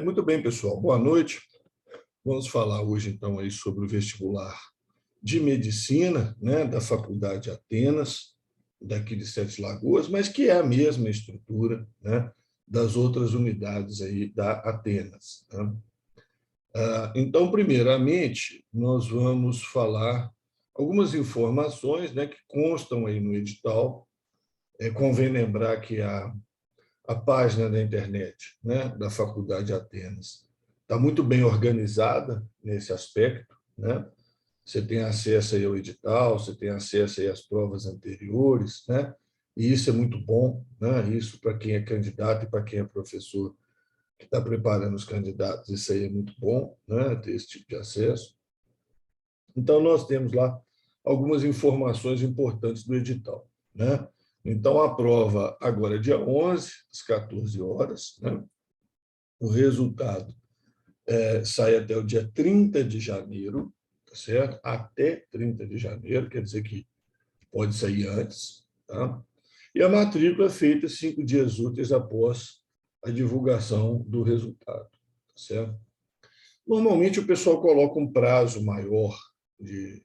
Muito bem, pessoal. Boa noite. Vamos falar hoje, então, aí sobre o vestibular de medicina, né, da Faculdade Atenas, daqui de Sete Lagoas, mas que é a mesma estrutura, né, das outras unidades aí da Atenas, né? Então, primeiramente, nós vamos falar algumas informações, né, que constam aí no edital. Convém lembrar que a página da internet, né, da Faculdade Atenas está muito bem organizada nesse aspecto, né? Você tem acesso aí ao edital, você tem acesso aí às provas anteriores, né? E isso é muito bom, né? Isso para quem é candidato e para quem é professor que está preparando os candidatos, isso aí é muito bom, né? Ter esse tipo de acesso. Então, nós temos lá algumas informações importantes do edital, né? Então, a prova agora é dia 11, às 14 horas, né? O resultado sai até o dia 30 de janeiro, tá certo? Até 30 de janeiro, quer dizer que pode sair antes, tá? E a matrícula é feita 5 dias úteis após a divulgação do resultado, tá certo? Normalmente, o pessoal coloca um prazo maior de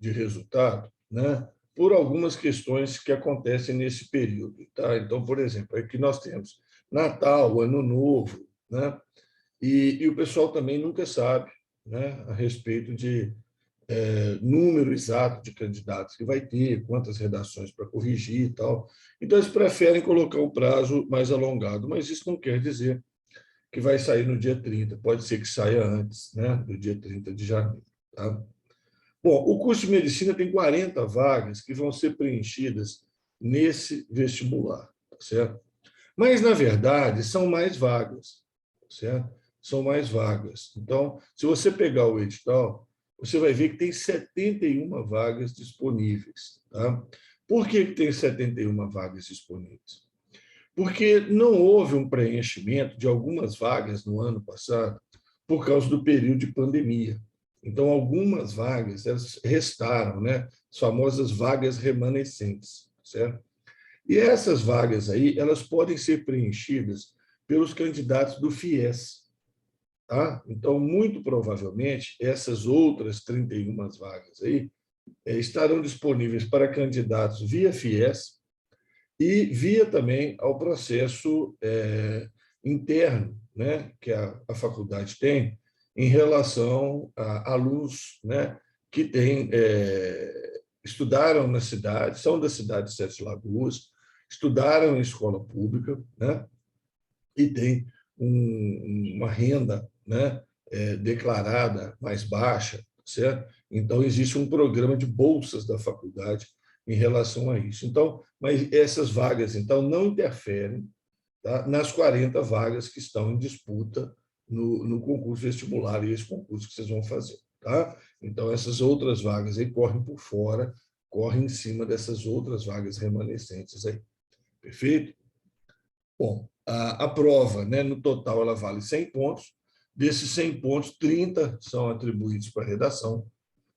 resultado, né? Por algumas questões que acontecem nesse período, tá? Então, por exemplo, aqui nós temos Natal, Ano Novo, né? E o pessoal também nunca sabe, né, a respeito de número exato de candidatos que vai ter, quantas redações para corrigir e tal. Então, eles preferem colocar o prazo mais alongado, mas isso não quer dizer que vai sair no dia 30, pode ser que saia antes, né, do dia 30 de janeiro. Tá? Bom, o curso de medicina tem 40 vagas que vão ser preenchidas nesse vestibular, tá certo? Mas, na verdade, são mais vagas, certo? São mais vagas. Então, se você pegar o edital, você vai ver que tem 71 vagas disponíveis. Tá? Por que tem 71 vagas disponíveis? Porque não houve um preenchimento de algumas vagas no ano passado por causa do período de pandemia. Então, algumas vagas elas restaram, né? As famosas vagas remanescentes, certo? E essas vagas aí, elas podem ser preenchidas pelos candidatos do FIES, tá? Então, muito provavelmente, essas outras 31 vagas aí estarão disponíveis para candidatos via FIES e via também ao processo interno, né, que a faculdade tem em relação a alunos, né, que estudaram na cidade, são da cidade de Sete Lagoas, estudaram em escola pública, né, e têm uma renda, né, declarada mais baixa, certo? Então, existe um programa de bolsas da faculdade em relação a isso. Então, mas essas vagas, então, não interferem, tá, nas 40 vagas que estão em disputa no concurso vestibular e esse concurso que vocês vão fazer. Tá? Então, essas outras vagas aí correm por fora, correm em cima dessas outras vagas remanescentes aí. Perfeito? Bom, a prova, né, no total, ela vale 100 pontos. Desses 100 pontos, 30 são atribuídos para a redação,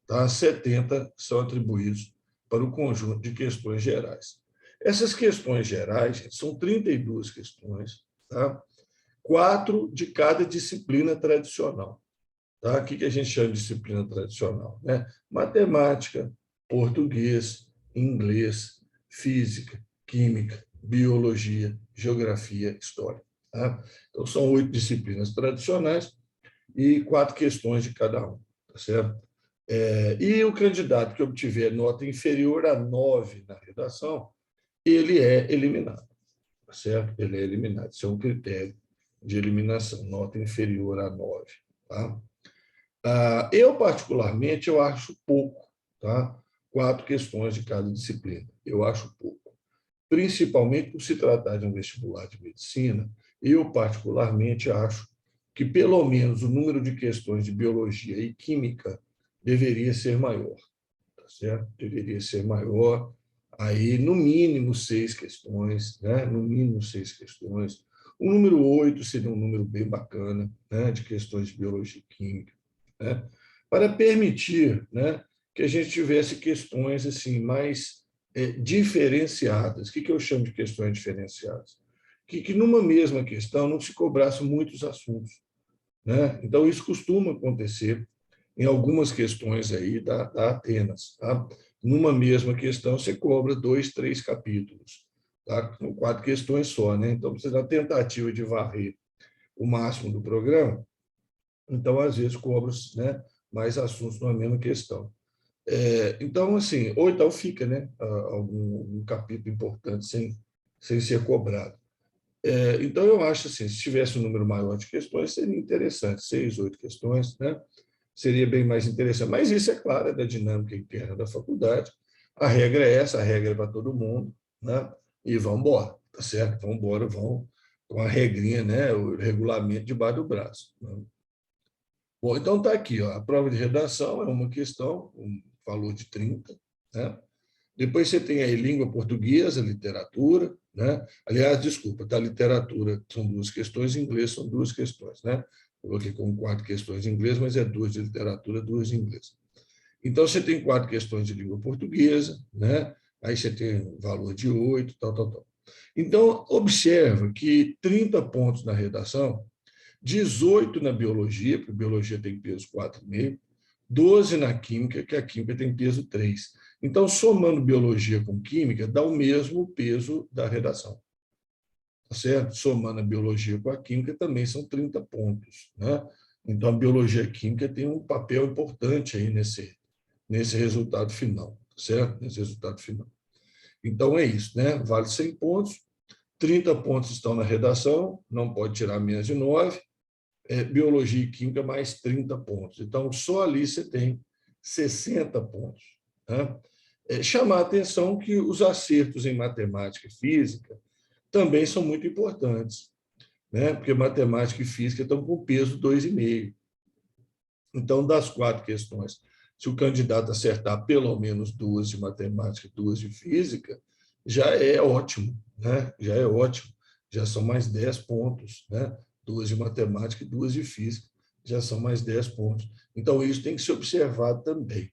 tá? 70 são atribuídos para o conjunto de questões gerais. Essas questões gerais, gente, são 32 questões, tá? 4 de cada disciplina tradicional. Tá? O que a gente chama de disciplina tradicional? Né? Matemática, português, inglês, física, química, biologia, geografia, história. Tá? Então, são 8 disciplinas tradicionais e 4 questões de cada um. Tá certo? E o candidato que obtiver nota inferior a 9 na redação, ele é eliminado. Tá certo? Ele é eliminado. Isso é um critério de eliminação, nota inferior a 9. Tá? Eu, particularmente, eu acho pouco, tá? 4 questões de cada disciplina. Eu acho pouco. Principalmente por se tratar de um vestibular de medicina, eu, particularmente, acho que, pelo menos, o número de questões de biologia e química deveria ser maior, tá certo? Deveria ser maior, aí, no mínimo, 6 questões, né? No mínimo 6 questões. O número 8 seria um número bem bacana, né? De questões de biologia e química, né? Para permitir, né, que a gente tivesse questões assim mais diferenciadas. O que eu chamo de questões diferenciadas? que numa mesma questão não se cobrasse muitos assuntos, né? Então, isso costuma acontecer em algumas questões aí da Atenas. Tá? Numa mesma questão, você cobra 2, 3 capítulos. Tá? São 4 questões só. Né? Então, você dá tentativa de varrer o máximo do programa, então, às vezes, cobra, né, mais assuntos numa mesma questão. Então, assim, ou então fica, né, algum capítulo importante sem ser cobrado. Então, eu acho assim, se tivesse um número maior de questões, seria interessante, 6, 8 questões, né? Seria bem mais interessante. Mas isso, é claro, é da dinâmica interna da faculdade. A regra é essa, a regra é para todo mundo, né? E vamos embora, tá certo? Vamos embora, vão com a regrinha, né? O regulamento debaixo do braço. Né? Bom, então está aqui, ó, a prova de redação é uma questão, um valor de 30, né? Depois você tem aí língua portuguesa, literatura, né? Aliás, desculpa, tá? Literatura são 2 questões, inglês são 2 questões, né? Coloquei como 4 questões de inglês, mas é 2 de literatura, 2 de inglês. Então, você tem 4 questões de língua portuguesa, né? Aí você tem um valor de 8, tal, tal, tal. Então, observa que 30 pontos na redação, 18 na biologia, porque biologia tem peso 4,5, 12 na química, que a química tem peso 3. Então, somando biologia com química, dá o mesmo peso da redação. Tá certo? Somando a biologia com a química, também são 30 pontos. Né? Então, a biologia e a química tem um papel importante aí nesse resultado final. Tá certo? Nesse resultado final. Então, é isso. Né? Vale 100 pontos, 30 pontos estão na redação, não pode tirar menos de 9, biologia e química mais 30 pontos. Então, só ali você tem 60 pontos. Né? Chamar a atenção que os acertos em matemática e física também são muito importantes, né? Porque matemática e física estão com peso 2,5. Então, das 4 questões, se o candidato acertar pelo menos 2 de matemática e 2 de física, já é ótimo, né? Já é ótimo. Já são mais 10 pontos, né? 2 de matemática e 2 de física, já são mais 10 pontos. Então, isso tem que ser observado também.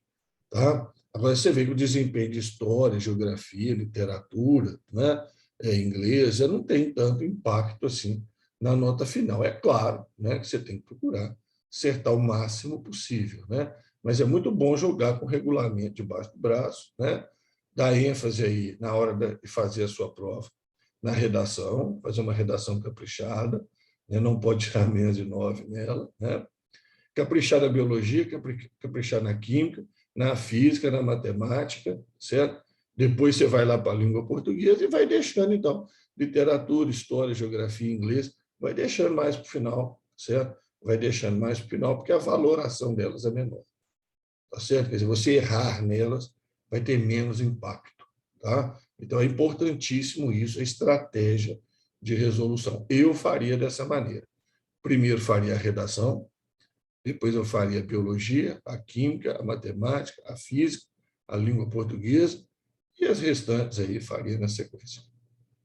Tá? Agora, você vê que o desempenho de história, geografia, literatura, né? Inglês, já não tem tanto impacto assim na nota final. É claro, né, que você tem que procurar acertar o máximo possível, né? Mas é muito bom jogar com o regulamento debaixo do braço, né? Dar ênfase aí na hora de fazer a sua prova, na redação, fazer uma redação caprichada, né? Não pode tirar menos de 9 nela, né? Caprichar na biologia, caprichar na química, na física, na matemática, certo? Depois você vai lá para a língua portuguesa e vai deixando, então, literatura, história, geografia, inglês, vai deixando mais para o final, certo? Vai deixando mais para o final, porque a valoração delas é menor, tá certo? Quer dizer, você errar nelas vai ter menos impacto, tá? Então, é importantíssimo isso, a estratégia de resolução. Eu faria dessa maneira. Primeiro faria a redação, depois eu faria a biologia, a química, a matemática, a física, a língua portuguesa e as restantes aí faria na sequência.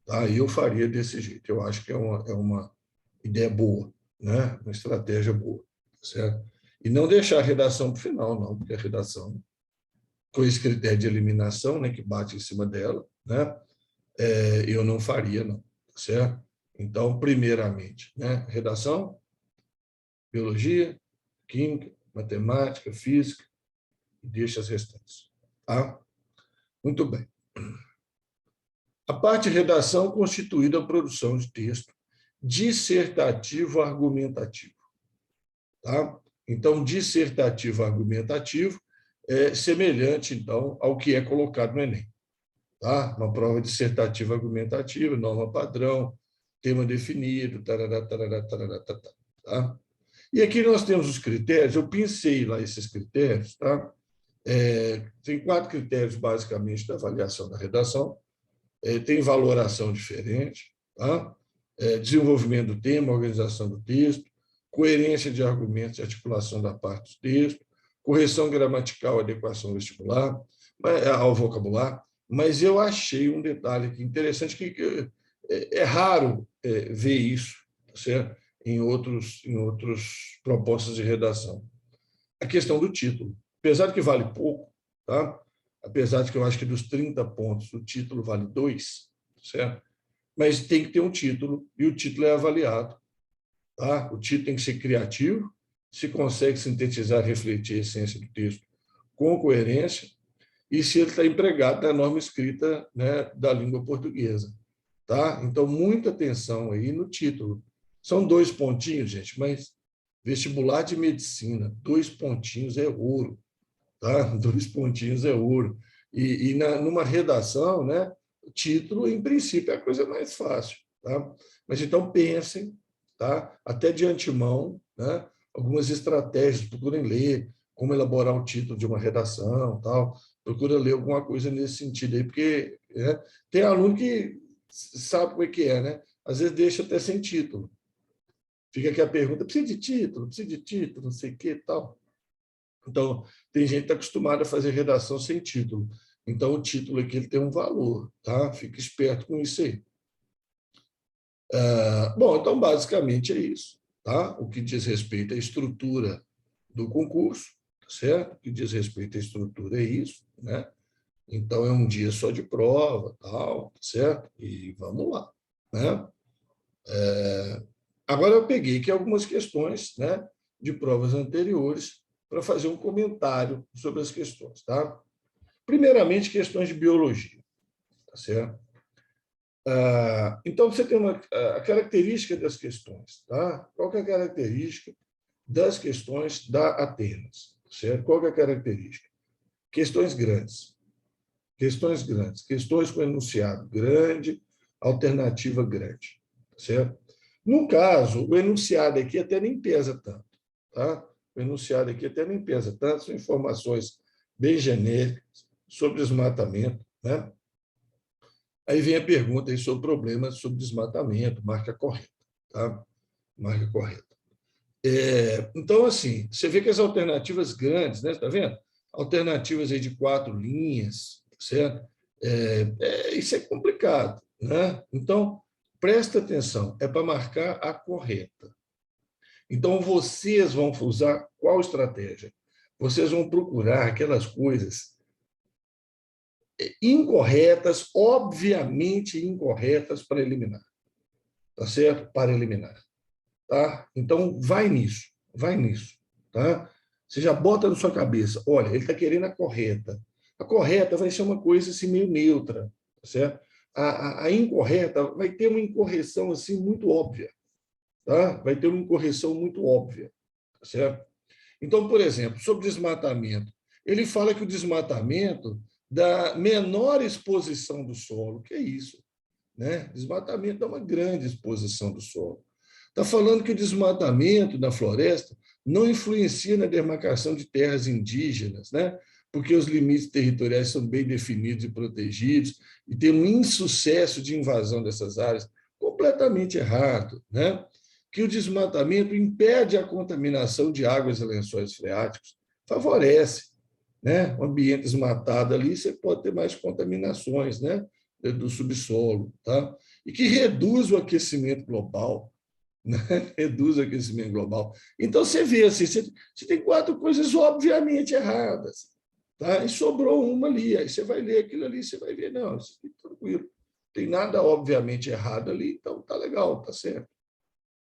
Tá? Eu faria desse jeito. Eu acho que é uma ideia boa, né? Uma estratégia boa, certo? E não deixar a redação para o final, não, porque a redação, com esse critério de eliminação, né, que bate em cima dela, né? Eu não faria, não, certo? Então, primeiramente, né? Redação, biologia, química, matemática, física, e deixa as restantes. Tá? Muito bem. A parte de redação constituída a produção de texto dissertativo argumentativo. Tá? Então, dissertativo argumentativo é semelhante, então, ao que é colocado no Enem. Tá? Uma prova dissertativa argumentativa, norma padrão, tema definido, tarará, tarará, tarará, tarará, tá? E aqui nós temos os critérios, eu pensei lá esses critérios, tá? Tem 4 critérios, basicamente, da avaliação da redação. Tem valoração diferente, tá? Desenvolvimento do tema, organização do texto, coerência de argumentos e articulação da parte do texto, correção gramatical, adequação vestibular, ao vocabulário. Mas eu achei um detalhe aqui interessante, que é raro ver isso, certo? Em outros propostas de redação. A questão do título. Apesar de que vale pouco, tá? Apesar de que eu acho que dos 30 pontos, o título vale 2, certo? mas tem que ter um título, e o título é avaliado. Tá? O título tem que ser criativo, se consegue sintetizar, refletir a essência do texto com coerência, e se ele está empregado na norma escrita, né, da língua portuguesa. Tá? Então, muita atenção aí no título. São 2 pontinhos, gente, mas vestibular de medicina, 2 pontinhos é ouro. Tá? 2 pontinhos é ouro. Numa redação, né, o título, em princípio, é a coisa mais fácil. Tá? Mas então pensem, tá? Até de antemão, né, algumas estratégias, procurem ler como elaborar o título de uma redação, tal. Procura ler alguma coisa nesse sentido aí, porque, né, tem aluno que sabe como é que é, né? Às vezes deixa até sem título. Fica aqui a pergunta: precisa de título, não sei o que, tal. Então, tem gente que está acostumada a fazer redação sem título. Então, o título aqui ele tem um valor, tá? Fica esperto com isso aí. Bom, então, basicamente é isso, tá? O que diz respeito à estrutura do concurso, certo? O que diz respeito à estrutura é isso, né? Então, é um dia só de prova, tal, certo? E vamos lá, né? Agora, eu peguei aqui algumas questões, né, de provas anteriores para fazer um comentário sobre as questões, tá? Primeiramente, questões de biologia, tá certo? Então, você tem a característica das questões, tá? Qual que é a característica das questões da Atenas, certo? Qual que é a característica? Questões grandes, questões com enunciado grande, alternativa grande, certo? No caso, o enunciado aqui até nem pesa tanto, tá? O enunciado aqui até nem pesa tanto, são informações bem genéricas sobre desmatamento, né? Aí vem a pergunta aí sobre problemas sobre desmatamento, marca correta, tá? Marca correta. Então, assim, você vê que as alternativas grandes, né? Está vendo? Alternativas aí de 4 linhas, certo? Isso é complicado, né? Então, presta atenção, é para marcar a correta. Então, vocês vão usar qual estratégia? Vocês vão procurar aquelas coisas incorretas, obviamente incorretas, para eliminar. Tá certo? Para eliminar. Tá? Então, vai nisso. Vai nisso. Tá? Você já bota na sua cabeça, olha, ele está querendo a correta. A correta vai ser uma coisa assim meio neutra. Tá certo? A incorreta vai ter uma incorreção assim muito óbvia. Tá? Vai ter uma incorreção muito óbvia. Tá certo? Então, por exemplo, sobre desmatamento, ele fala que o desmatamento dá menor exposição do solo. Que é isso? Né? Desmatamento dá uma grande exposição do solo. Está falando que o desmatamento na floresta não influencia na demarcação de terras indígenas, né? Porque os limites territoriais são bem definidos e protegidos, e tem um insucesso de invasão dessas áreas completamente errado, né? Que o desmatamento impede a contaminação de águas e lençóis freáticos, favorece, né? Um ambiente desmatado ali, você pode ter mais contaminações, né? Do subsolo, tá? E que reduz o aquecimento global, né? Reduz o aquecimento global. Então, você vê assim, você tem 4 coisas obviamente erradas, tá? E sobrou uma ali, aí você vai ler aquilo ali, você vai ver, não, isso aqui é tranquilo, não tem nada obviamente errado ali, então tá legal, tá certo.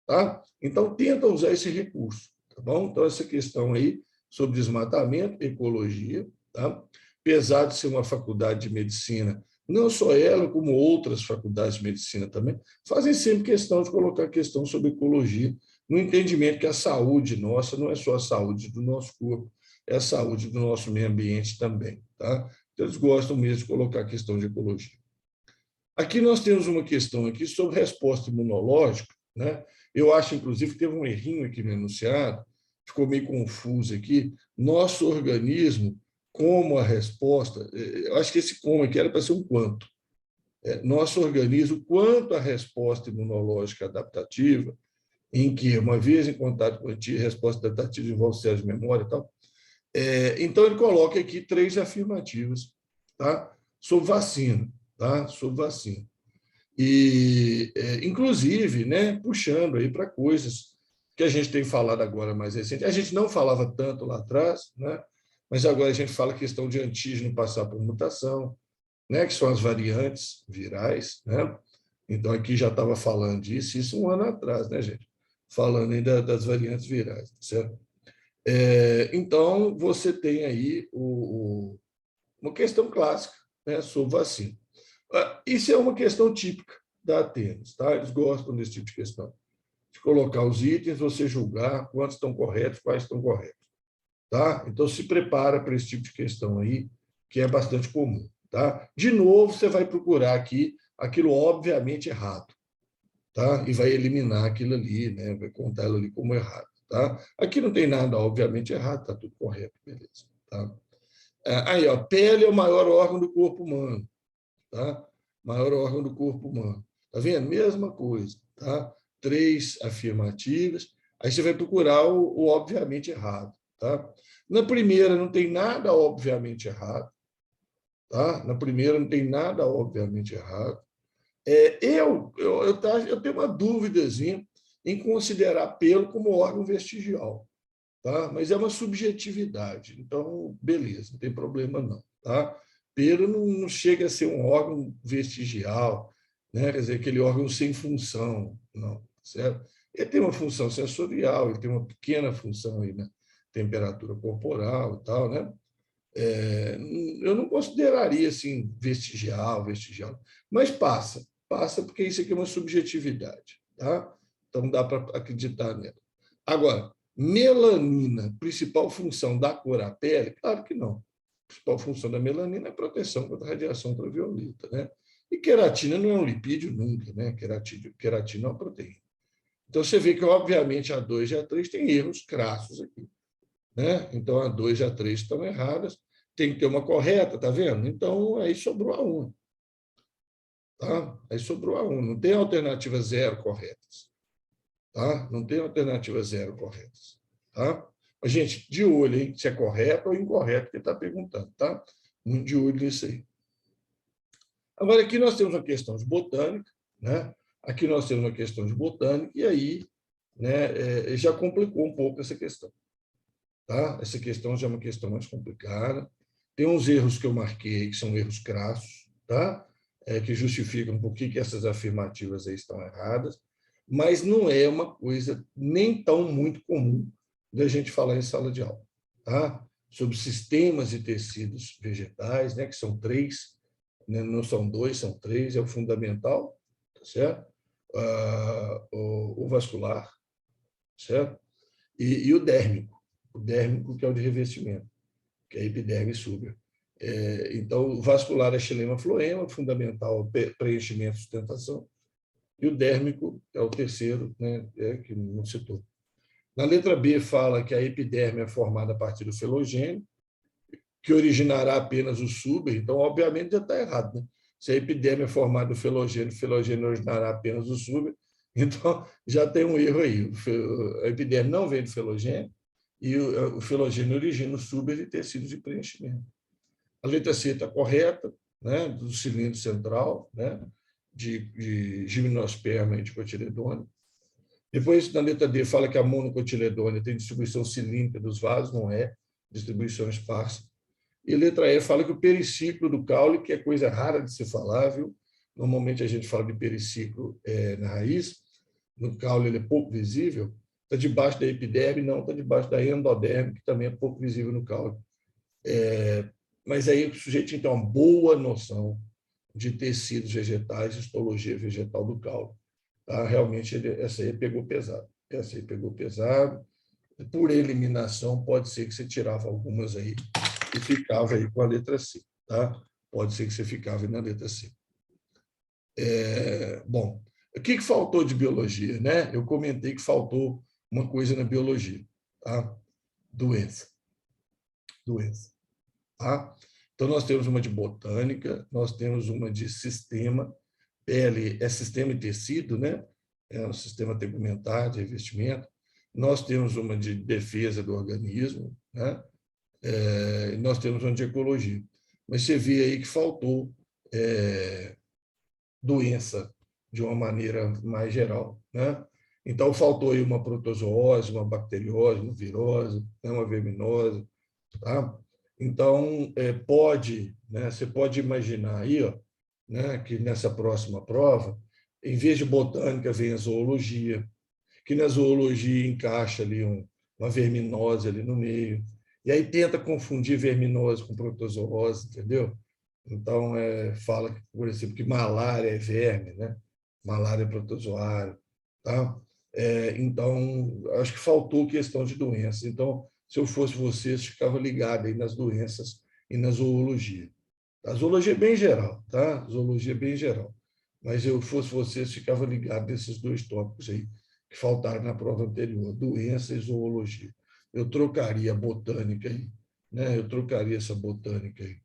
Tá? Então, tenta usar esse recurso, tá bom? Então, essa questão aí sobre desmatamento, ecologia, tá? Apesar de ser uma faculdade de medicina, não só ela, como outras faculdades de medicina também, fazem sempre questão de colocar questão sobre ecologia, no entendimento que a saúde nossa não é só a saúde do nosso corpo, é a saúde do nosso meio ambiente também, tá? Então, eles gostam mesmo de colocar a questão de ecologia. Aqui nós temos uma questão aqui sobre resposta imunológica, né? Eu acho, inclusive, que teve um errinho aqui no enunciado, ficou meio confuso aqui. Nosso organismo, como a resposta, eu acho que esse como aqui era para ser um quanto. Nosso organismo, quanto à resposta imunológica adaptativa, em que, uma vez em contato com a resposta adaptativa envolve células de memória e tal. Então, ele coloca aqui 3 afirmativas, tá? Sobre vacina, tá? Sobre vacina. E, inclusive, né, puxando aí para coisas que a gente tem falado agora mais recente. A gente não falava tanto lá atrás, né, mas agora a gente fala a questão de antígeno passar por mutação, né, que são as variantes virais, né, Então, aqui já estava falando disso, isso um ano atrás, né, gente? Falando ainda das variantes virais, certo? Então, você tem aí uma questão clássica, né, sobre vacina. Isso é uma questão típica da Atenas, tá? Eles gostam desse tipo de questão. De colocar os itens, você julgar quantos estão corretos, quais estão corretos. Tá? Então, se prepara para esse tipo de questão aí, que é bastante comum. Tá? De novo, você vai procurar aqui aquilo obviamente errado, tá? E vai eliminar aquilo ali, né? Vai contar aquilo ali como errado. Tá? Aqui não tem nada obviamente errado, está tudo correto, beleza. Tá? Aí, ó, pele é o maior órgão do corpo humano. Tá? Maior órgão do corpo humano. Tá vendo? Mesma coisa. Tá? 3 afirmativas. Aí você vai procurar o obviamente errado. Tá? Na primeira não tem nada obviamente errado. Tá? Na primeira não tem nada obviamente errado. Eu tenho uma dúvidazinha em considerar pelo como órgão vestigial. Tá? Mas é uma subjetividade. Então, beleza, não tem problema não. Tá? Pelo não chega a ser um órgão vestigial, né? Quer dizer, aquele órgão sem função, não, certo? Ele tem uma função sensorial, ele tem uma pequena função aí, né? Temperatura corporal e tal, né? Eu não consideraria assim vestigial, mas passa porque isso aqui é uma subjetividade, tá? Então dá para acreditar nela. Agora, melanina, principal função da cor à pele? Claro que não. A principal função da melanina é proteção contra a radiação ultravioleta, né? E queratina não é um lipídio nunca, né? Queratina é uma proteína. Então você vê que, obviamente, a 2 e a 3 têm erros crassos aqui, né? Então a 2 e a 3 estão erradas, tem que ter uma correta, tá vendo? Então aí sobrou a 1. Tá? Aí sobrou a 1. Não tem alternativa zero corretas. Tá? Não tem alternativa zero corretas. Tá? Mas, gente, de olho, hein? Se é correto ou incorreto que está perguntando. Tá? Muito de olho nisso aí. Agora, aqui nós temos uma questão de botânica, né? Aqui nós temos uma questão de botânica, e aí, né, já complicou um pouco essa questão. Tá? Essa questão já é uma questão mais complicada. Tem uns erros que eu marquei, que são erros crassos, tá? Que justificam por que essas afirmativas aí estão erradas, mas não é uma coisa nem tão muito comum da gente falar em sala de aula. Tá? Sobre sistemas e tecidos vegetais, né? Que são 3, né? Não são 2, são 3, é o fundamental, tá certo? O vascular, certo? E o dérmico, que é o de revestimento, que é a epiderme súbia. Então, o vascular é xilema floema, fundamental, preenchimento e sustentação, e o dérmico é o terceiro, né, que não citou. Na letra B, fala que a epiderme é formada a partir do felogênio, que originará apenas o súber, então, obviamente, já está errado. Né? Se a epiderme é formada do felogênio, o felogênio originará apenas o súber, então já tem um erro aí. A epiderme não vem do felogênio, e o felogênio origina o súber de tecidos de preenchimento. A letra C está correta, né, do cilindro central, né, de gimnosperma e de cotiledônio. Depois, na letra D, fala que a monocotiledônia tem distribuição cilíndrica dos vasos, não é distribuição esparsa. E letra E fala que o periciclo do caule, que é coisa rara de se falar, viu? Normalmente a gente fala de periciclo na raiz, no caule ele é pouco visível, está debaixo da epiderme, não, está debaixo da endoderme, que também é pouco visível no caule. Mas aí o sujeito tem que ter uma boa noção de tecidos vegetais, histologia vegetal do caule. Tá? Realmente, essa aí pegou pesado. Essa aí pegou pesado. Por eliminação, pode ser que você tirava algumas aí e ficava aí com a letra C. Tá? Pode ser que você ficava na letra C. Bom, o que faltou de biologia? Né? Eu comentei que faltou uma coisa na biologia. Tá? Doença. Tá? Então, nós temos uma de botânica, nós temos uma de sistema, pele é sistema e tecido, né? É um sistema tegumentar de revestimento. Nós temos uma de defesa do organismo, né? Nós temos uma de ecologia. Mas você vê aí que faltou doença de uma maneira mais geral, né? Então, faltou aí uma protozoose, uma bacteriose, uma virose, uma verminose, tá? Então, pode, né, você pode imaginar aí, ó, né, que nessa próxima prova em vez de botânica, vem a zoologia, que na zoologia encaixa ali uma verminose ali no meio, e aí tenta confundir verminose com protozoose, entendeu? Então, fala, por exemplo, que malária é verme, né? Malária é protozoário. Tá? Então, acho que faltou questão de doenças. Então, se eu fosse vocês, ficava ligado aí nas doenças e na zoologia. A zoologia é bem geral, tá? Zoologia é bem geral. Mas eu fosse vocês, ficava ligado nesses dois tópicos aí que faltaram na prova anterior, doença e zoologia. Eu trocaria a botânica aí, né? Eu trocaria essa botânica aí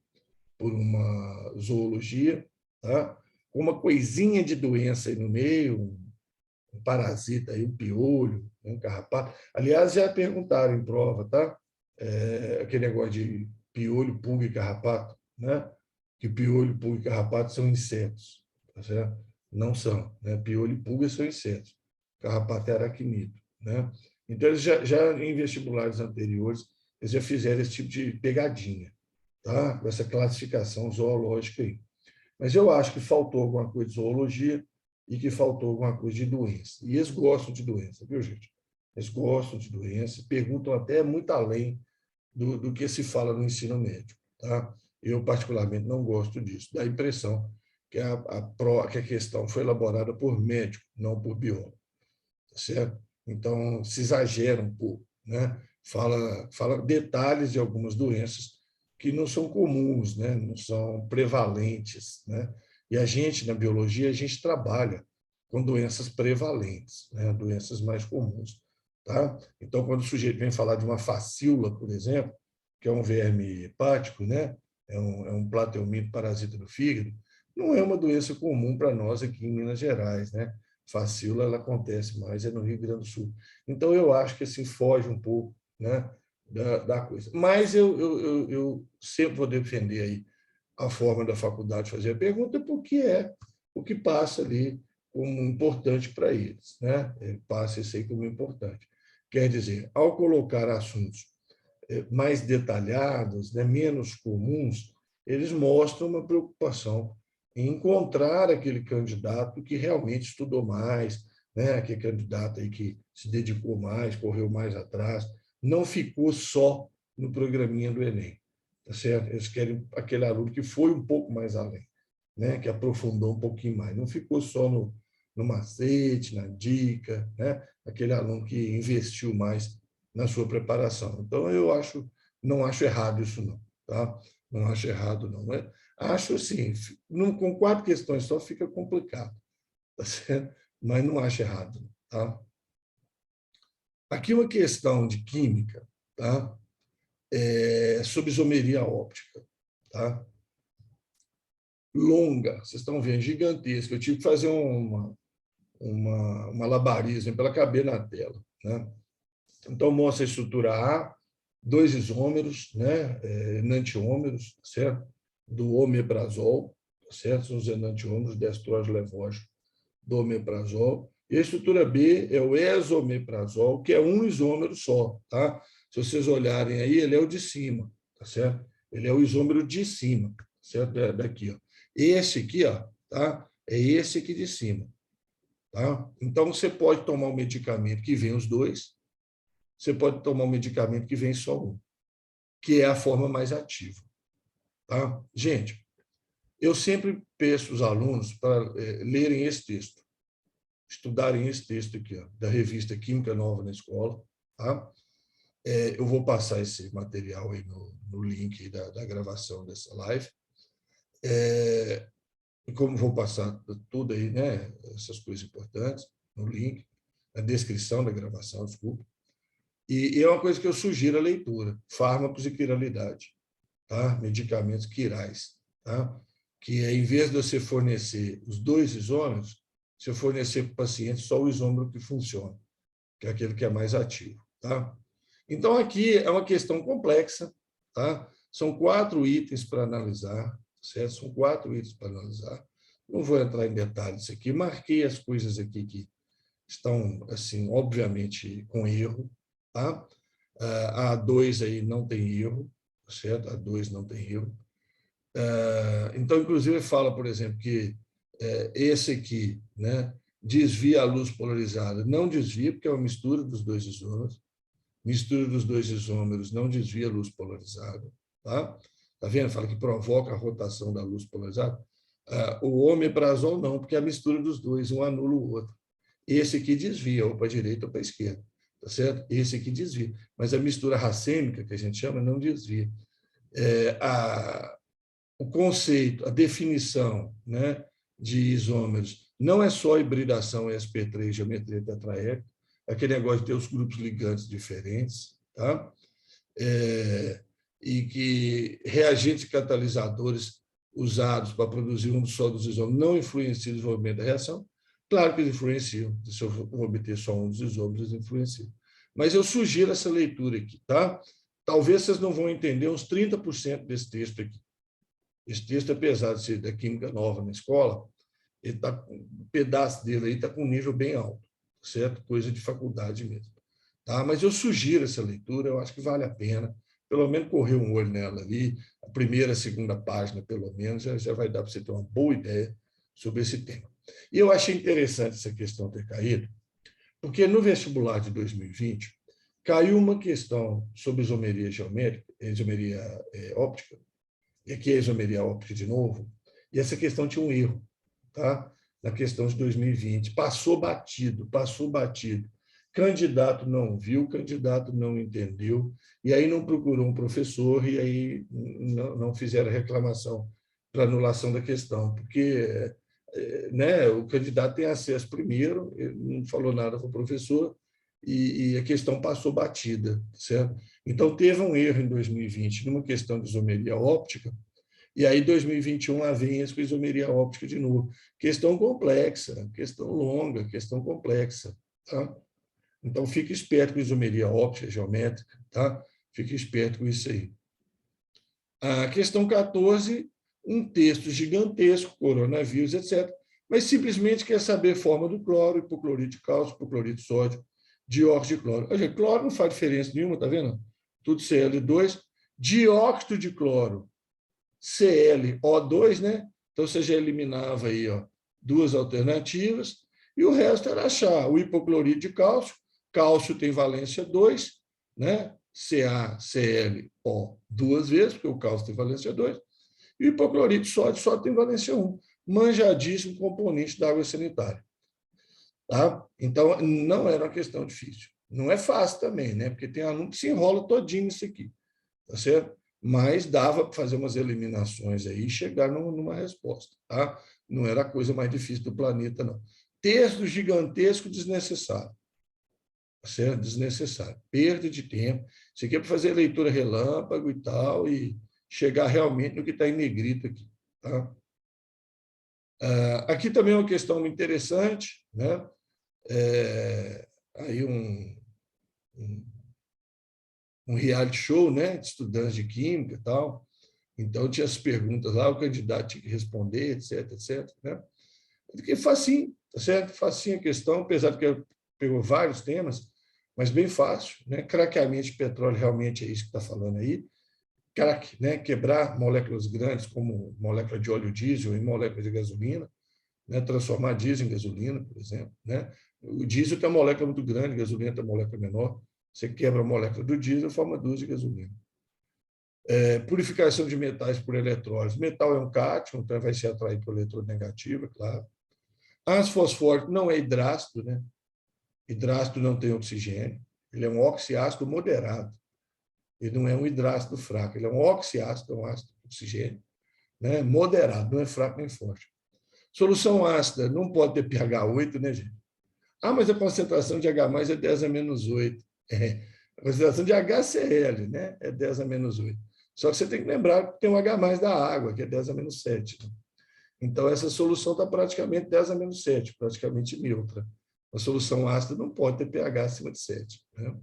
por uma zoologia, tá? Com uma coisinha de doença aí no meio, um parasita aí, um piolho, um carrapato. Aliás, já perguntaram em prova, tá? Aquele negócio de piolho, pulga e carrapato, né? Que piolho, pulga e carrapato são insetos, tá certo? Não são, né? Piolho e pulga são insetos. Carrapato é aracnídeo, né? Então, eles já em vestibulares anteriores, eles já fizeram esse tipo de pegadinha, tá? Com essa classificação zoológica aí. Mas eu acho que faltou alguma coisa de zoologia e que faltou alguma coisa de doença. E eles gostam de doença, viu, gente? Eles gostam de doença, perguntam até muito além do que se fala no ensino médio. Tá? Eu, particularmente, não gosto disso. Dá a impressão que que a questão foi elaborada por médico, não por biólogo. Tá certo? Então, se exagera um pouco. Né? Fala detalhes de algumas doenças que não são comuns, né? Não são prevalentes. Né? E a gente, na biologia, a gente trabalha com doenças prevalentes, né? Doenças mais comuns. Tá? Então, quando o sujeito vem falar de uma facíola, por exemplo, que é um verme hepático, né? É um platelmínio parasita do fígado, não é uma doença comum para nós aqui em Minas Gerais, né? Facíola, ela acontece mais no Rio Grande do Sul. Então, eu acho que assim, foge um pouco, né, da coisa. Mas eu sempre vou defender aí a forma da faculdade de fazer a pergunta, porque é o que passa ali como importante para eles. Né? Passa isso aí como importante. Quer dizer, ao colocar assuntos mais detalhados, né, menos comuns, eles mostram uma preocupação em encontrar aquele candidato que realmente estudou mais, né, aquele candidato aí que se dedicou mais, correu mais atrás, não ficou só no programinha do Enem. Tá certo? Eles querem aquele aluno que foi um pouco mais além, né, que aprofundou um pouquinho mais, não ficou só no macete, na dica, né, aquele aluno que investiu mais na sua preparação. Então, não acho errado isso, não. Tá? Não acho errado, não. Acho assim, com 4 questões só fica complicado, tá certo? Mas não acho errado. Tá? Aqui uma questão de química, tá? Sobre isomeria óptica. Tá? Longa, vocês estão vendo, gigantesca. Eu tive que fazer uma malabarismo para ela caber na tela. Né? Então, mostra a estrutura A, 2 isômeros, né, enantiômeros, certo? Do omeprazol, certo? São os enantiômeros, destrógeno, levógeno, do omeprazol. E a estrutura B é o esomeprazol, que é um isômero só, tá? Se vocês olharem aí, ele é o de cima, tá certo? Ele é o isômero de cima, certo? Daqui, ó. Esse aqui, ó, tá? É esse aqui de cima, tá? Então, você pode tomar um medicamento que vem os dois, você pode tomar um medicamento que vem só um, que é a forma mais ativa. Tá? Gente, eu sempre peço os alunos para lerem esse texto, estudarem esse texto aqui, ó, da revista Química Nova na Escola. Tá? Eu vou passar esse material aí no link da gravação dessa live. E como vou passar tudo aí, né, essas coisas importantes, no link, na descrição da gravação, desculpa. E é uma coisa que eu sugiro a leitura: fármacos e quiralidade, tá? Medicamentos quirais, tá? Que é, em vez de você fornecer os 2 isômeros, você fornecer para o paciente só o isômero que funciona, que é aquele que é mais ativo. Tá? Então, aqui é uma questão complexa. Tá? São 4 itens para analisar, certo? São 4 itens para analisar. Não vou entrar em detalhes aqui, marquei as coisas aqui que estão, assim, obviamente, com erro. Tá? A A2 aí não tem erro, certo? A 2 não tem erro. Então, inclusive, fala, por exemplo, que esse aqui, né, desvia a luz polarizada. Não desvia, porque é uma mistura dos dois isômeros. Mistura dos dois isômeros não desvia a luz polarizada. Tá? Tá vendo? Fala que provoca a rotação da luz polarizada. O omeprazol não, porque é a mistura dos dois, um anula o outro. Esse aqui desvia, ou para a direita ou para a esquerda. Tá certo? Esse aqui desvia. Mas a mistura racêmica, que a gente chama, não desvia. O conceito, a definição, né, de isômeros não é só hibridação sp3, geometria tetraédrica, aquele negócio de ter os grupos ligantes diferentes, tá? E que reagentes catalisadores usados para produzir um só dos isômeros não influenciam o desenvolvimento da reação. Claro que eles influenciam, se eu obter só um dos isômeros, eles influenciam. Mas eu sugiro essa leitura aqui, tá? Talvez vocês não vão entender uns 30% desse texto aqui. Esse texto, apesar de ser da química nova na escola, um pedaço dele aí está com um nível bem alto, certo? Coisa de faculdade mesmo. Tá? Mas eu sugiro essa leitura, eu acho que vale a pena, pelo menos correr um olho nela ali, a primeira, a segunda página, pelo menos, já vai dar para você ter uma boa ideia sobre esse tema. E eu achei interessante essa questão ter caído, porque no vestibular de 2020 caiu uma questão sobre isomeria geométrica, isomeria óptica, e aqui é a isomeria óptica de novo, e essa questão tinha um erro, tá? Na questão de 2020. Passou batido. Candidato não viu, candidato não entendeu, e aí não procurou um professor, e aí não fizeram reclamação para anulação da questão, porque né, o candidato tem acesso primeiro, ele não falou nada para o professor, e a questão passou batida, certo? Então, teve um erro em 2020 numa questão de isomeria óptica, e aí, em 2021, lá vem a isomeria óptica de novo. Questão complexa, questão longa, questão complexa. Tá? Então, fique esperto com isomeria óptica, geométrica. Tá? Fique esperto com isso aí. A questão 14, um texto gigantesco, coronavírus, etc., mas simplesmente quer saber a forma do cloro, hipoclorito de cálcio, hipoclorito de sódio, dióxido de cloro. Olha, cloro não faz diferença nenhuma, tá vendo? Tudo Cl2. Dióxido de cloro, ClO2, né? Então você já eliminava aí, ó, duas alternativas, e o resto era achar o hipoclorito de cálcio, cálcio tem valência 2, né? CaClO duas vezes, porque o cálcio tem valência 2, e o hipoclorito de sódio só tem valência 1, manjadíssimo componente da água sanitária. Tá? Então, não era uma questão difícil. Não é fácil também, né? Porque tem aluno que se enrola todinho nisso aqui, tá certo? Mas dava para fazer umas eliminações aí e chegar numa resposta. Tá? Não era a coisa mais difícil do planeta, não. Texto gigantesco desnecessário. Tá certo? Desnecessário. Perda de tempo. Isso aqui é para fazer leitura relâmpago e tal, e chegar realmente no que está em negrito aqui. Tá? Aqui também é uma questão interessante, né? Aí um reality show, né, de estudantes de química e tal. Então, tinha as perguntas lá, o candidato tinha que responder, etc, etc. Né? Fiquei facinho, tá certo? Facinho a questão, apesar de que pegou vários temas, mas bem fácil. Né? Craqueamento de petróleo realmente é isso que está falando aí. Crack, né? Quebrar moléculas grandes, como molécula de óleo diesel em molécula de gasolina, né? Transformar diesel em gasolina, por exemplo. Né? O diesel tem uma molécula muito grande, a gasolina tem uma molécula menor. Você quebra a molécula do diesel e forma duas de gasolina. Purificação de metais por eletrólise. Metal é um cátion, então vai ser atraído por eletrodo negativo, é claro. Ácido fosfórico não é hidrácido, né? Hidrácido não tem oxigênio. Ele é um oxiácido moderado. Ele não é um hidrácido fraco. Ele é um oxiácido, um ácido de oxigênio, né? Moderado, não é fraco nem forte. Solução ácida não pode ter pH 8, né, gente? Mas a concentração de H+ é 10 a menos 8. A concentração de HCl, né? É 10 a menos 8. Só que você tem que lembrar que tem um H+ da água, que é 10 a menos 7. Então, essa solução está praticamente 10 a menos 7, praticamente neutra. A solução ácida não pode ter pH acima de 7. Né?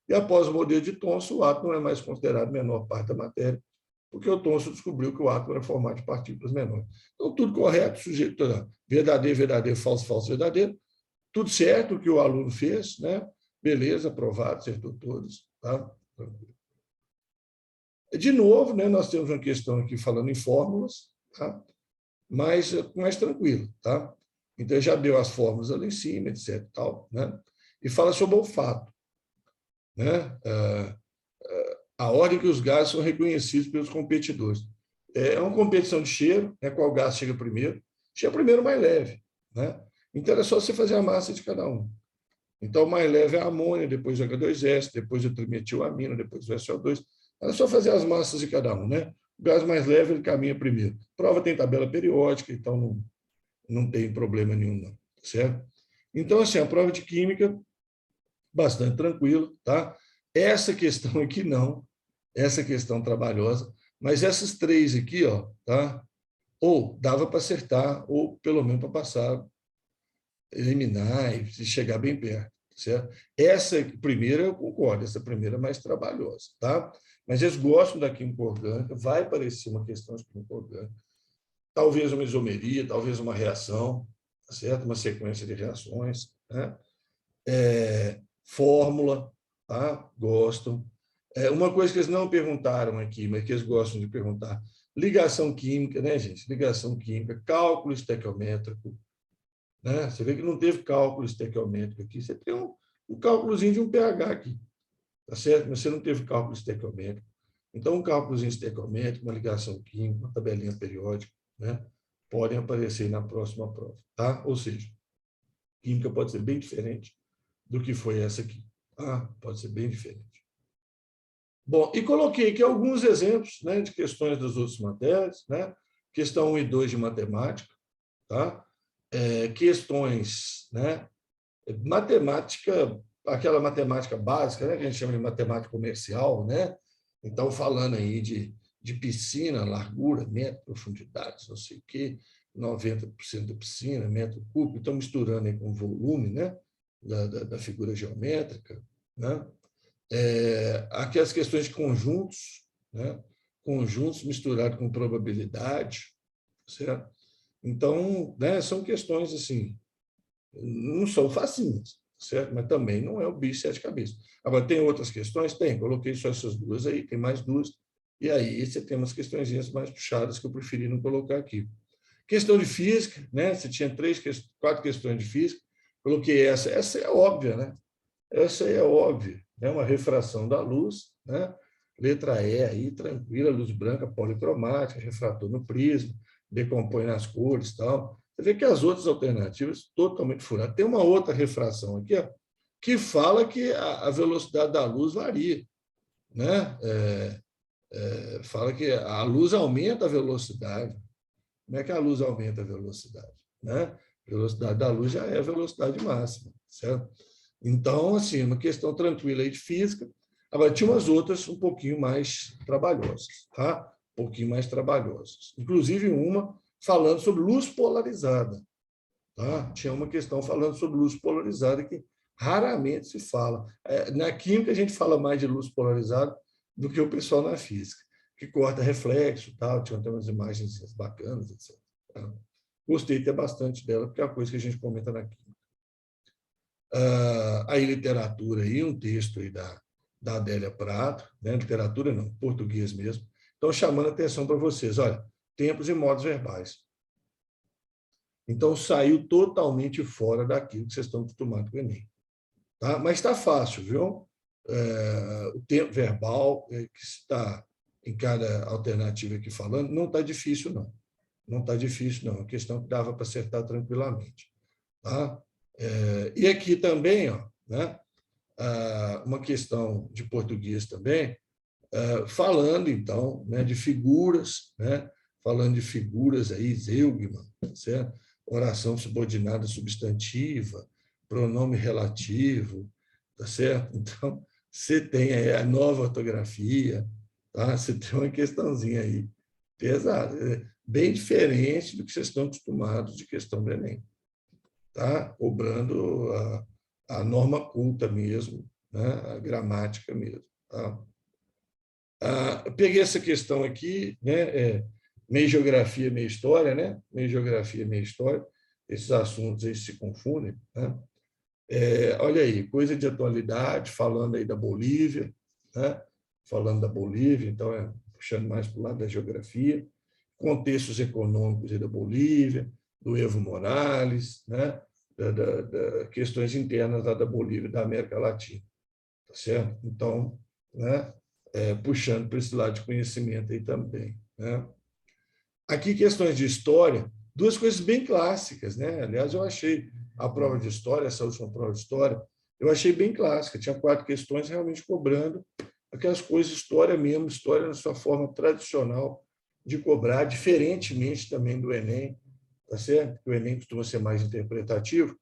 E após o modelo de Thomson, o átomo é mais considerado menor parte da matéria, porque o Thomson descobriu que o átomo era formado de partículas menores. Então, tudo correto, sujeito verdadeiro, verdadeiro, falso, falso, verdadeiro. Tudo certo o que o aluno fez, né? Beleza, aprovado, acertou todos. Tá? De novo, né, nós temos uma questão aqui falando em fórmulas. Tá? mais tranquilo, tá? Então, já deu as fórmulas ali em cima, etc. Tal, né? E fala sobre olfato, né? A ordem que os gases são reconhecidos pelos competidores. É uma competição de cheiro, né? Qual gás chega primeiro? Chega primeiro o mais leve, né? Então, é só você fazer a massa de cada um. Então, o mais leve é a amônia, depois o H2S, depois o trimetilamina, depois o SO2. É só fazer as massas de cada um, né? O gás mais leve, ele caminha primeiro. A prova tem tabela periódica, então não tem problema nenhum, não, certo? Então, assim, a prova de química, bastante tranquilo, tá? Essa questão aqui não, essa questão trabalhosa, mas essas três aqui, ó, tá? Ou dava para acertar, ou pelo menos para passar, eliminar e chegar bem perto, certo? Essa primeira eu concordo, essa primeira é mais trabalhosa, tá? Mas eles gostam da química orgânica, vai parecer uma questão de química orgânica, talvez uma isomeria, talvez uma reação, tá certo? Uma sequência de reações, né? Fórmula, tá? Gostam. Uma coisa que eles não perguntaram aqui, mas que eles gostam de perguntar, ligação química, né, gente? Ligação química, cálculo estequiométrico, né? Você vê que não teve cálculo estequiométrico aqui, você tem um cálculozinho de um pH aqui, tá certo? Mas você não teve cálculo estequiométrico. Então, um cálculozinho estequiométrico, uma ligação química, uma tabelinha periódica, né? Podem aparecer na próxima prova, tá? Ou seja, química pode ser bem diferente do que foi essa aqui, tá? Pode ser bem diferente. Bom, e coloquei aqui alguns exemplos, né, de questões das outras matérias, né? Questão 1 e 2 de matemática, tá? Questões, né? Matemática, aquela matemática básica, né, que a gente chama de matemática comercial, né? Então, falando aí de piscina, largura, metro, profundidade, não sei o quê, 90% da piscina, metro cúbico, então misturando aí com o volume, né, da figura geométrica, né? Aqui as questões de conjuntos, né? Conjuntos misturados com probabilidade, certo? Então, né, são questões assim, não são facinhas, certo? Mas também não é o bicho de sete cabeças. Agora, tem outras questões? Tem, coloquei só essas duas aí, tem mais duas, e aí você tem umas questõezinhas mais puxadas que eu preferi não colocar aqui. Questão de física, né? Você tinha quatro questões de física, coloquei essa é óbvia, né? Essa é óbvia, é uma refração da luz, né? Letra E aí, tranquila, luz branca policromática, refrator no prisma, decompõe nas cores e tal. Você vê que as outras alternativas totalmente furadas. Tem uma outra refração aqui, ó, que fala que a velocidade da luz varia, né? Fala que a luz aumenta a velocidade. Como é que a luz aumenta a velocidade, né? A velocidade da luz já é a velocidade máxima, certo? Então, assim, uma questão tranquila aí de física. Agora, tinha umas outras um pouquinho mais trabalhosas, tá? Um pouquinho mais trabalhosas. Inclusive uma falando sobre luz polarizada, tá? Tinha uma questão falando sobre luz polarizada que raramente se fala. Na química, a gente fala mais de luz polarizada do que o pessoal na física, que corta reflexo, tal, tinha até umas imagens bacanas, etc. Tá? Gostei até bastante dela, porque é uma coisa que a gente comenta na química. Aí literatura, aí, um texto aí da Adélia Prado, né? Literatura não, português mesmo. Então, chamando a atenção para vocês, olha, tempos e modos verbais. Então, saiu totalmente fora daquilo que vocês estão acostumados com o Enem. Tá? Mas está fácil, viu? O tempo verbal, que está em cada alternativa aqui falando, não está difícil, não. Não está difícil, não. É uma questão que dava para acertar tranquilamente. Tá? E aqui também, ó, né? Uma questão de português também, falando, então, né, de figuras, né? Falando de figuras aí, Zeugman, certo? Oração subordinada substantiva, pronome relativo, tá certo? Então, você tem aí a nova ortografia, tá? Você tem uma questãozinha aí pesada, bem diferente do que vocês estão acostumados de questão do Enem, tá? Cobrando a norma culta mesmo, né? A gramática mesmo, tá? Peguei essa questão aqui, né? Meio geografia, meio história, né? Meio geografia, meio história. Esses assuntos aí se confundem, né? Olha aí, coisa de atualidade, falando aí da Bolívia, né? Falando da Bolívia, então puxando mais para o lado da geografia. contextos econômicos da Bolívia, do Evo Morales, né? Questões internas da Bolívia e da América Latina. Tá certo? Então, né? Puxando para esse lado de conhecimento aí também. Né? Aqui, questões de história, duas coisas bem clássicas. Né? Aliás, eu achei a prova de história, essa última prova de história, eu achei bem clássica. Tinha 4 questões realmente cobrando aquelas coisas, história mesmo, história na sua forma tradicional de cobrar, diferentemente também do Enem, tá certo? O Enem costuma ser mais interpretativo,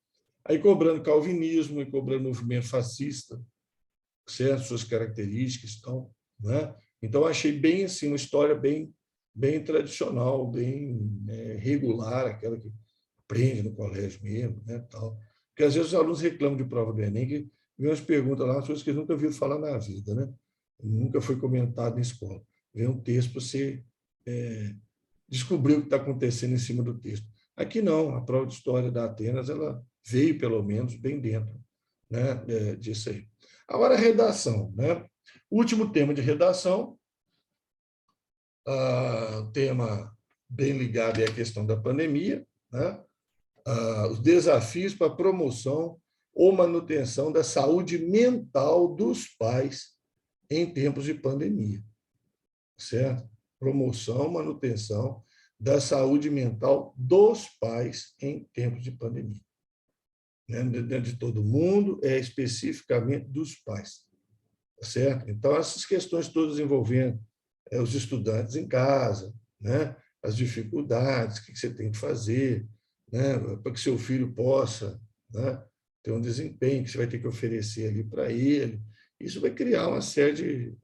aí cobrando calvinismo e cobrando movimento fascista, certo? Suas características, então, né? Então achei bem assim uma história bem tradicional, bem regular, aquela que aprende no colégio mesmo, né, tal. Porque às vezes os alunos reclamam de prova do Enem, que vem umas perguntas lá, coisas que eles nunca ouviram falar na vida, né? Nunca foi comentado na escola. Vem um texto para você descobrir o que está acontecendo em cima do texto. Aqui não, a prova de história da Atenas ela veio pelo menos bem dentro, né, disso aí. Agora a redação, né? O último tema de redação, tema bem ligado à questão da pandemia, né? Os desafios para a promoção ou manutenção da saúde mental dos pais em tempos de pandemia, certo? Promoção, manutenção da saúde mental dos pais em tempos de pandemia. Dentro de todo mundo, especificamente dos pais, certo? Então, essas questões todas envolvendo os estudantes em casa, né? As dificuldades, o que você tem que fazer, né? Para que seu filho possa, né? Ter um desempenho que você vai ter que oferecer ali para ele. Isso vai criar uma série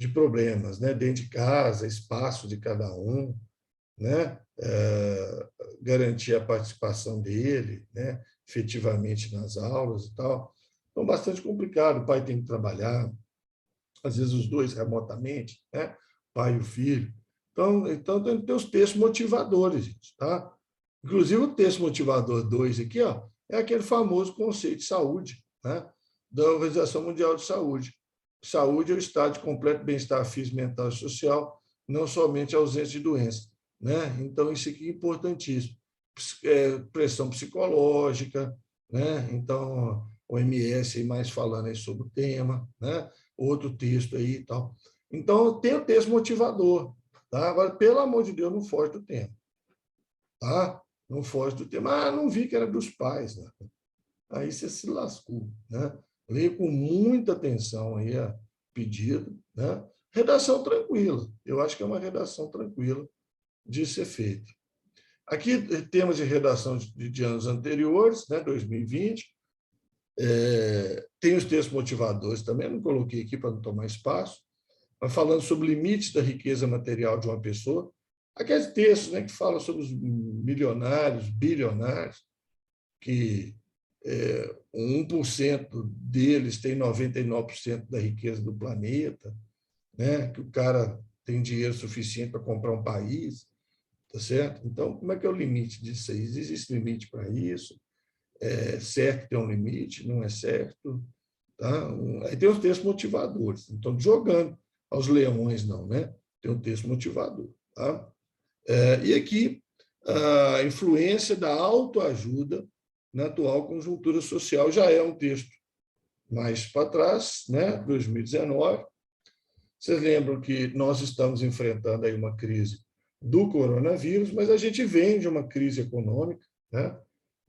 de problemas, né? Dentro de casa, espaço de cada um, né? Garantir a participação dele, né? Efetivamente nas aulas e tal. Então, bastante complicado. O pai tem que trabalhar, às vezes os dois remotamente, né? Pai e o filho. Então tem que ter os textos motivadores, gente, tá? Inclusive, o texto motivador 2 aqui, ó, é aquele famoso conceito de saúde, né? Da Organização Mundial de Saúde. Saúde é o estado de completo bem-estar físico, mental e social, não somente a ausência de doença, né? Então, isso aqui é importantíssimo. Pressão psicológica, né? Então, o OMS aí mais falando aí sobre o tema, né? Outro texto aí e tal. Então, tem o texto motivador, tá? Agora, pelo amor de Deus, não foge do tema, tá? Não foge do tema. Não vi que era dos pais, né? Aí você se lascou, né? Leia com muita atenção aí a pedido, né? Redação tranquila. Eu acho que é uma redação tranquila de ser feita. Aqui temos de redação de anos anteriores, né? 2020. Tem os textos motivadores também, não coloquei aqui para não tomar espaço, mas falando sobre limites da riqueza material de uma pessoa. Aqueles textos, né, que falam sobre os milionários, bilionários, que 1% deles tem 99% da riqueza do planeta, né? Que o cara tem dinheiro suficiente para comprar um país, tá certo? Então, como é que é o limite disso aí? Existe limite para isso? É certo que tem um limite? Não é certo? Tá? Aí tem os textos motivadores. Não estou jogando aos leões, não, né? Tem um texto motivador. Tá? E aqui, a influência da autoajuda na atual conjuntura social já é um texto mais para trás, né? 2019. Vocês lembram que nós estamos enfrentando aí uma crise do coronavírus, mas a gente vem de uma crise econômica, né?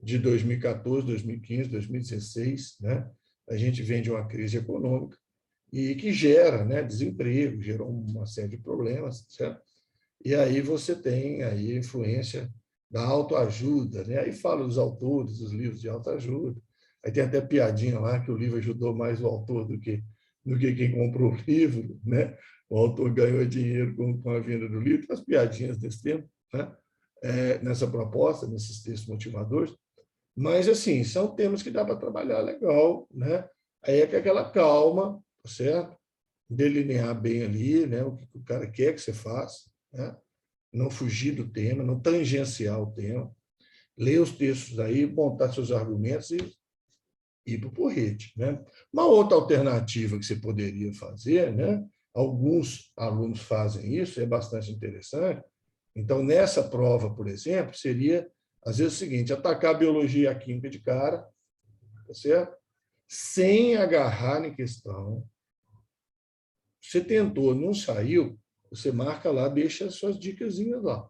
De 2014, 2015, 2016, né? A gente vem de uma crise econômica e que gera, né, desemprego, gerou uma série de problemas, certo? E aí você tem aí a influência da autoajuda, né? Aí fala dos autores dos livros de autoajuda. Aí tem até piadinha lá que o livro ajudou mais o autor do que quem comprou o livro, né? O autor ganhou dinheiro com a venda do livro. Tem as piadinhas desse tempo, né? Nessa proposta, nesses textos motivadores. Mas, assim, são temas que dá para trabalhar legal, né? Aí é com aquela calma, certo? Delinear bem ali, né? O que o cara quer que você faça, né? Não fugir do tema, não tangenciar o tema, ler os textos aí, montar seus argumentos e ir para o porrete, né? Uma outra alternativa que você poderia fazer, né? Alguns alunos fazem isso, é bastante interessante, Então, nessa prova, por exemplo, seria, às vezes, o seguinte, atacar a biologia e a química de cara, tá certo? Sem agarrar em questão. Você tentou, não saiu, você marca lá, deixa as suas dicasinhas lá,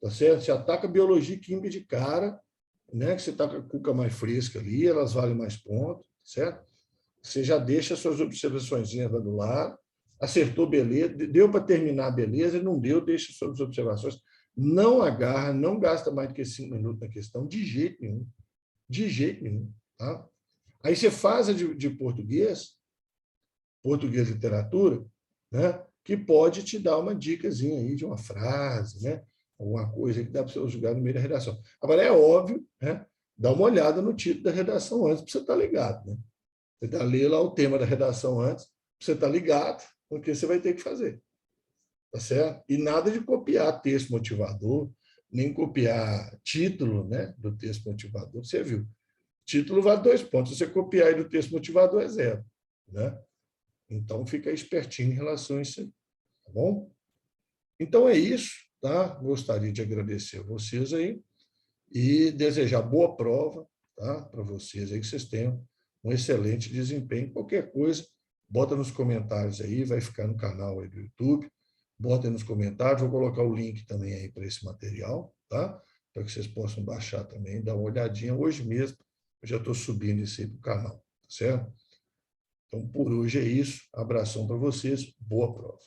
tá certo? Você ataca a biologia e química de cara, né? Que você está com a cuca mais fresca ali, elas valem mais pontos, certo? Você já deixa as suas observações lá do lado, acertou, beleza, deu para terminar, beleza, não deu, deixa as suas observações. Não agarra, não gasta mais do que 5 minutos na questão, de jeito nenhum. De jeito nenhum. Tá? Aí você faz a de português literatura, né? Que pode te dar uma dicasinha aí de uma frase, né? Alguma coisa que dá para você jogar no meio da redação. Agora, é óbvio, né? Dá uma olhada no título da redação antes, para você estar ligado. Né? Você dá ler lá o tema da redação antes, para você estar ligado com o que você vai ter que fazer. Tá certo? E nada de copiar texto motivador, nem copiar título, né, do texto motivador. Você viu? Título vale 2 pontos. Se você copiar aí do texto motivador, é 0. Né? Então, fica espertinho em relação a isso aí. Tá bom? Então, é isso. Tá? Gostaria de agradecer a vocês aí e desejar boa prova, tá? Para vocês aí, que vocês tenham um excelente desempenho. Qualquer coisa, bota nos comentários aí, vai ficar no canal aí do YouTube. Bota aí nos comentários, vou colocar o link também aí para esse material, tá? Para que vocês possam baixar também, dar uma olhadinha. Hoje mesmo eu já estou subindo isso aí para o canal, tá certo? Então, por hoje é isso. Abração para vocês. Boa prova.